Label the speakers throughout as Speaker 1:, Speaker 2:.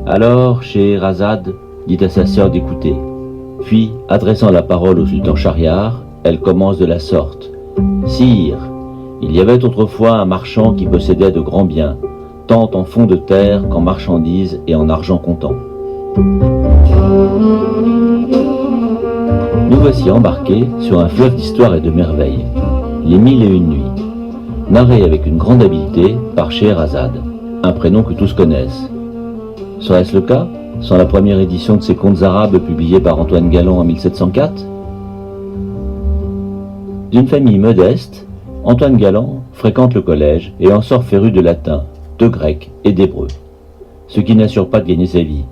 Speaker 1: Alors Scheherazade dit à sa sœur d'écouter. Puis, adressant la parole au sultan Schahriar, elle commence de la sorte. « Sire, il y avait autrefois un marchand qui possédait de grands biens, tant en fonds de terre qu'en marchandises et en argent comptant. Nous voici embarqués sur un fleuve d'histoire et de merveilles, les 1001 nuits, narré avec une grande habileté par Scheherazade, un prénom que tous connaissent. Serait-ce le cas sans la première édition de ces contes arabes publiés par Antoine Galland en 1704 ? D'une famille modeste, Antoine Galland fréquente le collège et en sort féru de latin, de grec et d'hébreu, ce qui n'assure pas de gagner sa vie.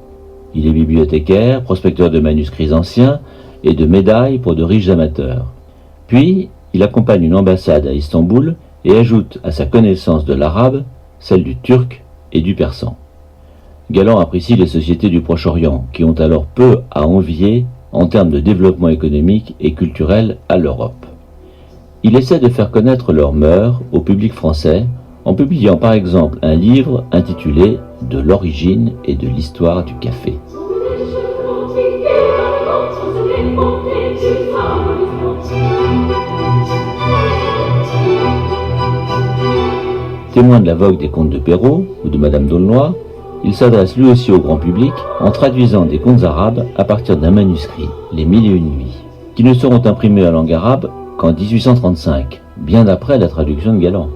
Speaker 1: Il est bibliothécaire, prospecteur de manuscrits anciens et de médailles pour de riches amateurs. Puis, il accompagne une ambassade à Istanbul et ajoute à sa connaissance de l'arabe celle du turc et du persan. Galland apprécie les sociétés du Proche-Orient, qui ont alors peu à envier en termes de développement économique et culturel à l'Europe. Il essaie de faire connaître leurs mœurs au public français en publiant par exemple un livre intitulé « De l'origine et de l'histoire du café ». Témoin de la vogue des contes de Perrault ou de Madame d'Aulnoy, il s'adresse lui aussi au grand public en traduisant des contes arabes à partir d'un manuscrit, Les 1001 nuits, qui ne seront imprimés en langue arabe qu'en 1835, bien après la traduction de Galland.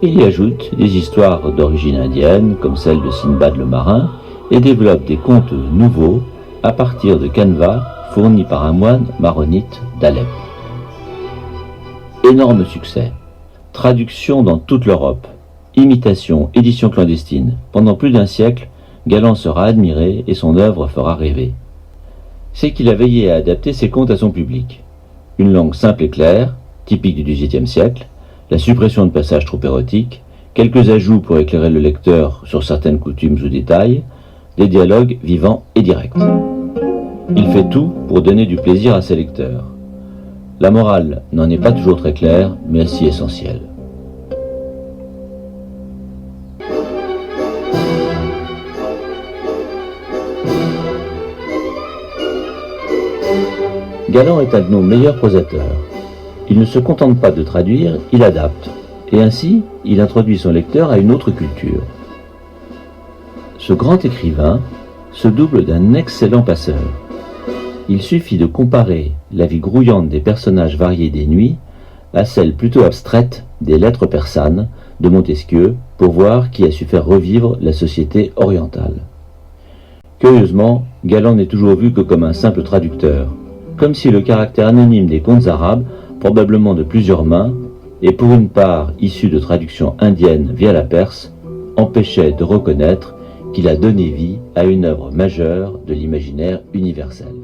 Speaker 1: Il y ajoute des histoires d'origine indienne, comme celle de Sinbad le marin, et développe des contes nouveaux à partir de canevas fournis par un moine maronite d'Alep. Énorme succès, traduction dans toute l'Europe, imitation, édition clandestine. Pendant plus d'un siècle, Galland sera admiré et son œuvre fera rêver. C'est qu'il a veillé à adapter ses contes à son public. Une langue simple et claire, typique du XVIIIe siècle, la suppression de passages trop érotiques, quelques ajouts pour éclairer le lecteur sur certaines coutumes ou détails, des dialogues vivants et directs. Il fait tout pour donner du plaisir à ses lecteurs. La morale n'en est pas toujours très claire, mais si essentielle. Galland est un de nos meilleurs prosateurs. Il ne se contente pas de traduire, il adapte, et ainsi il introduit son lecteur à une autre culture. Ce grand écrivain se double d'un excellent passeur. Il suffit de comparer la vie grouillante des personnages variés des nuits à celle plutôt abstraite des lettres persanes de Montesquieu pour voir qui a su faire revivre la société orientale. Curieusement, Galland n'est toujours vu que comme un simple traducteur, comme si le caractère anonyme des contes arabes, probablement de plusieurs mains, et pour une part issu de traductions indiennes via la Perse, empêchait de reconnaître qu'il a donné vie à une œuvre majeure de l'imaginaire universel.